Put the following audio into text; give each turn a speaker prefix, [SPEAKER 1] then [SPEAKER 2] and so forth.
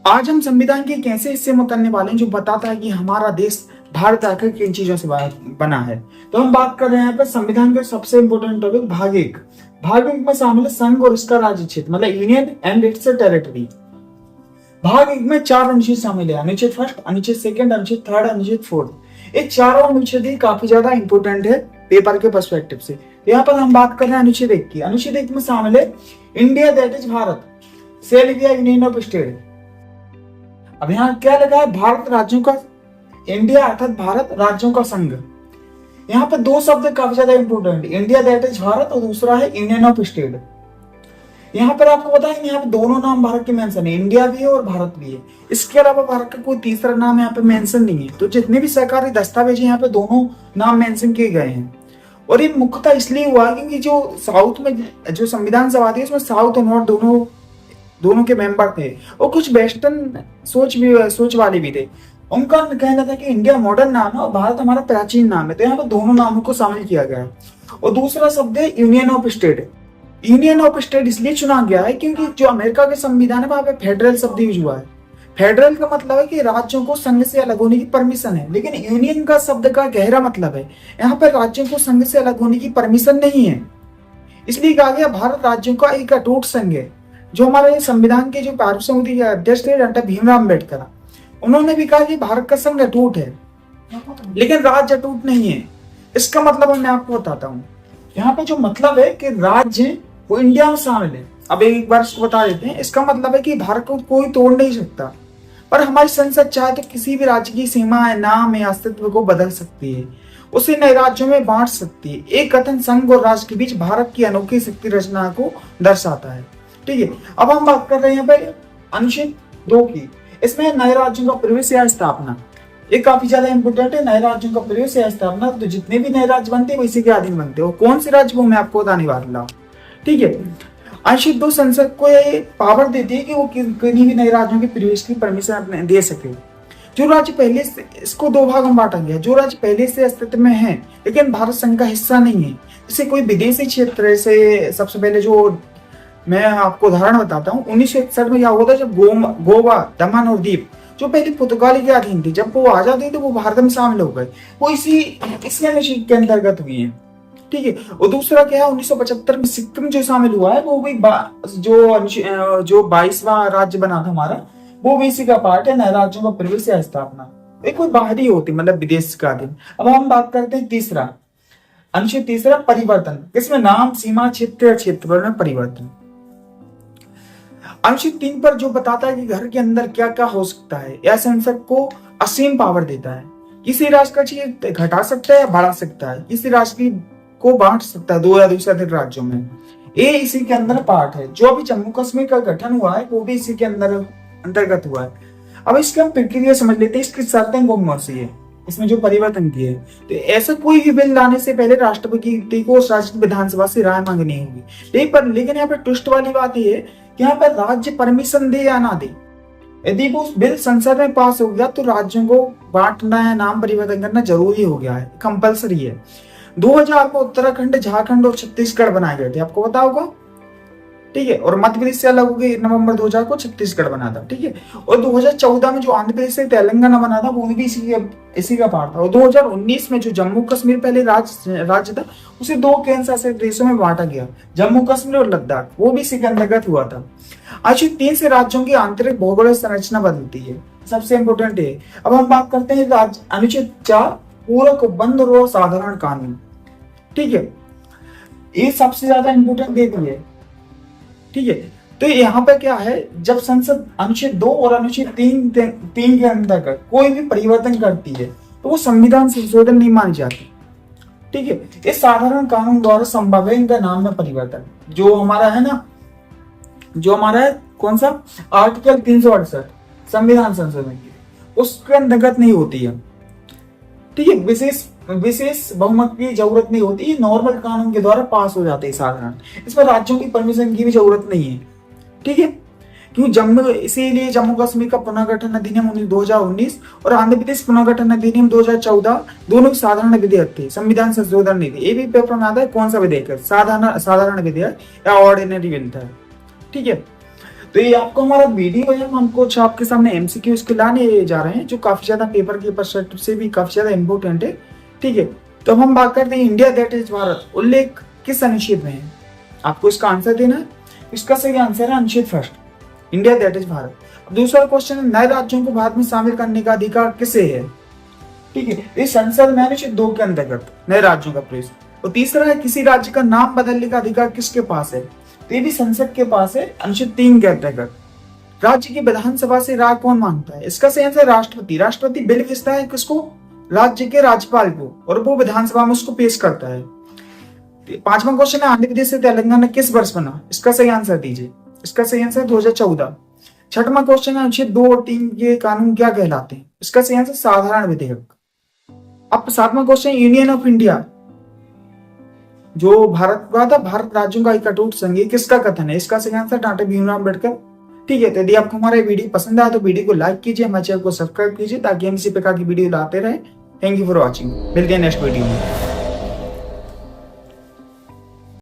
[SPEAKER 1] आज हम संविधान के एक ऐसे हिस्से में उतरने वाले हैं जो बताता है कि हमारा देश भारत आखिर किन चीजों से बना है। तो हम बात कर रहे हैं यहाँ पर संविधान का सबसे इंपॉर्टेंट टॉपिक भाग एक। भाग एक में शामिल है संघ और इसका राज्य क्षेत्र, मतलब यूनियन एंड इट्स टेरिटरी। भाग एक में 4 अनुच्छेद शामिल है, अनुच्छेद फर्स्ट, अनुच्छेद सेकंड, अनुच्छेद थर्ड, अनुच्छेद फोर्थ। ये चारों अनुच्छेद ही काफी ज्यादा इंपॉर्टेंट है पेपर के पर्सपेक्टिव से। यहाँ पर हम बात कर रहे हैं अनुच्छेद 1 की। अनुच्छेद 1 में शामिल है India that is Bharat shall be A union of state. अब यहाँ क्या लगा है, भारत राज्यों का, इंडिया अर्थात भारत राज्यों का संघ। यहाँ पे 2 शब्द काफी ज्यादा important, India that is Bharat और दूसरा है यूनियन ऑफ स्टेट। यहाँ पर आपको पता है यहाँ पे दोनों नाम भारत के मेंशन है, इंडिया भी है और भारत भी है। इसके अलावा भारत का कोई तीसरा नाम यहाँ पे मेंशन नहीं है। तो जितने भी सरकारी दस्तावेज यहाँ पे दोनों नाम मेंशन किए गए हैं। और ये मुख्यतः इसलिए हुआ क्योंकि जो साउथ में जो संविधान सभा थी उसमें साउथ और नॉर्थ दोनों के मेंबर थे और कुछ वेस्टर्न सोच वाले भी थे। उनका कहना था कि इंडिया मॉडर्न नाम है और भारत हमारा प्राचीन नाम है। तो यहाँ पर दोनों नामों को शामिल किया गया है। और दूसरा शब्द है union of state. Union of state इसलिए चुना गया है क्योंकि जो अमेरिका के संविधान है वहां पे फेडरल शब्द यूज हुआ है। फेडरल का मतलब है कि राज्यों को संघ से अलग होने की परमिशन है, लेकिन यूनियन का शब्द का गहरा मतलब है यहाँ पर राज्यों को संघ से अलग होने की परमिशन नहीं है। इसलिए कहा गया भारत राज्यों का एक अटूट संघ है। जो हमारे संविधान के जो पार्षद समिति के अध्यक्ष थे डॉक्टर भीमराव अम्बेडकर, उन्होंने भी कहा कि भारत का संघ अटूट है लेकिन राज्य अटूट नहीं है। इसका मतलब मैं आपको बताता हूँ। यहाँ पे जो मतलब है कि राज्य वो इंडिया में शामिल है। अब एक बार इसको बता देते हैं। इसका मतलब है कि भारत को कोई तोड़ नहीं सकता, पर हमारी संसद चाहे तो किसी भी राज्य की सीमा है, नाम या अस्तित्व को बदल सकती है, उसे नए राज्यों में बांट सकती है। एक कथन संघ और राज्य के बीच भारत की अनोखी शक्ति रचना को दर्शाता है। ठीक है, अब हम बात कर रहे हैं यहाँ पे अनुच्छेद 2 की। इसमें नए राज्यों का प्रवेश या स्थापना, ये काफी ज्यादा इंपोर्टेंट है। नए राज्यों का प्रवेश या स्थापना, तो जितने भी नए राज्य बनते हैं वो इसी के अधीन बनते हैं। कौन से राज्य वो मैं आपको बताने वाला हूँ। ठीक है, अनुच्छेद 2 संसद को ये पावर देती है कि वो किन्हीं भी नए राज्यों के प्रवेश की परमिशन दे सके। जो राज्य पहले से, इसको 2 भागों में बांटा गया। जो राज्य पहले से अस्तित्व में है लेकिन भारत संघ का हिस्सा नहीं है, जैसे कोई विदेशी क्षेत्र से, सबसे पहले जो मैं आपको उदाहरण बताता हूँ। 1961 में क्या हुआ था, जब गोवा, दमन और दीप जो पहले पुर्तगाली के अधीन थी, जब वो आजाद हुई तो वो भारत में शामिल हो गए। वो इसी अनुच्छेद के अंतर्गत हुई है। ठीक है, और दूसरा क्या है, 1975 में सिक्किम जो शामिल हुआ है वो भी जो 22वां राज्य बना था हमारा, वो भी इसी का पार्ट है। नए राज्यों का प्रवेश या स्थापना ये कोई बाहरी होती, मतलब विदेश का अधीन। अब हम बात करते हैं तीसरा अनुच्छेद, तीसरा परिवर्तन। इसमें नाम, सीमा, क्षेत्र या क्षेत्रफल में परिवर्तन। अनुच्छेद 3 पर जो बताता है कि घर के अंदर क्या क्या हो सकता है, यह संसद को असीम पावर देता है। किसी राष्ट्र का क्षेत्र घटा सकता है या बढ़ा सकता है, किसी राष्ट्र को बांट सकता है 2 या 2 से अधिक राज्यों में। ये इसी के अंदर पार्ट है। जो अभी जम्मू कश्मीर का गठन हुआ है वो भी इसी के अंतर्गत हुआ है। अब इसकी हम प्रक्रिया समझ लेते हैं, इसकी शर्तें कौन सी है, इसमें जो परिवर्तन किए। तो ऐसा कोई भी बिल लाने से पहले राष्ट्रपति को राज्य विधानसभा से राय मांगनी होगी। लेकिन यहाँ पे ट्विस्ट वाली बात ये है कि यहाँ पर राज्य परमिशन दे या ना दे। यदि वो बिल संसद में पास हो गया तो राज्यों को बांटना या नाम परिवर्तन करना जरूरी हो गया है, कंपलसरी है। 2000 में उत्तराखंड, झारखंड और छत्तीसगढ़ बनाए गए थे, आपको पता होगा। ठीक है, और मध्य प्रदेश से अलग हो गई। नवंबर 2000 को छत्तीसगढ़ बना था। ठीक है, और 2014 में जो आंध्र प्रदेश से तेलंगाना बना था वो भी इसी का पार्ट था। और 2019 में जो जम्मू कश्मीर पहले राज्य था उसे 2 केंद्र शासित प्रदेशों में बांटा गया, जम्मू कश्मीर और लद्दाख, वो भी इसी के अंतर्गत हुआ था। अनुच्छेद 3 से राज्यों की आंतरिक भौगोलिक संरचना बदलती है, सबसे इंपोर्टेंट है। अब हम बात करते हैं अनुच्छेद 4 पूरक, बंद और साधारण कानून। ठीक है, ये सबसे ज्यादा इंपोर्टेंट देती है। ठीक है, तो यहाँ पे क्या है, जब संसद अनुच्छेद 2 और अनुच्छेद 3 के अंतर्गत कोई भी परिवर्तन करती है तो वो संविधान संशोधन नहीं मानी जाती। ठीक है, इस साधारण कानून द्वारा संभव है इनका नाम में परिवर्तन। जो हमारा है ना, जो हमारा है कौन सा, आर्टिकल 368 संविधान संशोधन की, उसके अंतर्गत नहीं होती है। ठीक है, विशेष बहुमत की जरूरत नहीं होती, ये नॉर्मल कानून के द्वारा पास हो जाते हैं साधारण। इसमें राज्यों की परमिशन की भी जरूरत नहीं है। ठीक है, क्यों इसीलिए जम्मू कश्मीर का पुनर्गठन अधिनियम 2019 और आंध्र प्रदेश पुनर्गठन अधिनियम 2014 दोनों साधारण विधेयक थे, संविधान संशोधन नहीं थे। ये भी पेपर में आता है कौन सा विधेयक है, साधारण विधेयक या ऑर्डिनरी बिल था। ठीक है, तो ये आपको हमारा वीडियो है, हम कुछ आपके सामने एमसीक्यू इसके लाने जा रहे हैं जो काफी ज्यादा पेपर के परस्पेक्टिव से भी काफी ज्यादा इंपॉर्टेंट है। ठीक है, तो अब हम बात करते हैं इंडिया दैट इज भारत उल्लेख किस अनुच्छेद में है। आपको इसका आंसर देना है। इसका सही आंसर है अनुच्छेद first, India that is Bharat. अब दूसरा क्वेश्चन है, नए राज्यों को भारत में शामिल करने का अधिकार किसे है। ठीक है, इस संसद में अनुच्छेद 2 के अंतर्गत नए राज्यों का प्रवेश। और तीसरा है, किसी राज्य का नाम बदलने का अधिकार किसके पास है। तो ये भी संसद के पास है, अनुच्छेद 3 के अंतर्गत। राज्य की विधानसभा से राय कौन मांगता है। इसका सही आंसर राष्ट्रपति। राष्ट्रपति बिल भेजता है किसको, राज्य के राज्यपाल को, और वो विधानसभा में उसको पेश करता है। पांचवा क्वेश्चन है, आंध्र प्रदेश से तेलंगाना किस वर्ष बना। इसका सही आंसर दीजिए। इसका सही आंसर 2014। छठवां क्वेश्चन है, अनुच्छेद 2 और 3 के कानून क्या कहलाते हैं। इसका सही आंसर साधारण विधेयक। अब सातवां क्वेश्चन, यूनियन ऑफ इंडिया जो भारत का था, भारत राज्यों का एक अटूट संघ, किसका कथन है। इसका सही आंसर डॉक्टर भीमराव अम्बेडकर। ठीक है, तो यदि आपको हमारा वीडियो पसंद आया तो वीडियो को लाइक कीजिए, हमारे चैनल को सब्सक्राइब कीजिए ताकि हम इसी प्रकार की वीडियो लाते रहे। थैंक यू फॉर वॉचिंग, मिलते हैं नेक्स्ट वीडियो में।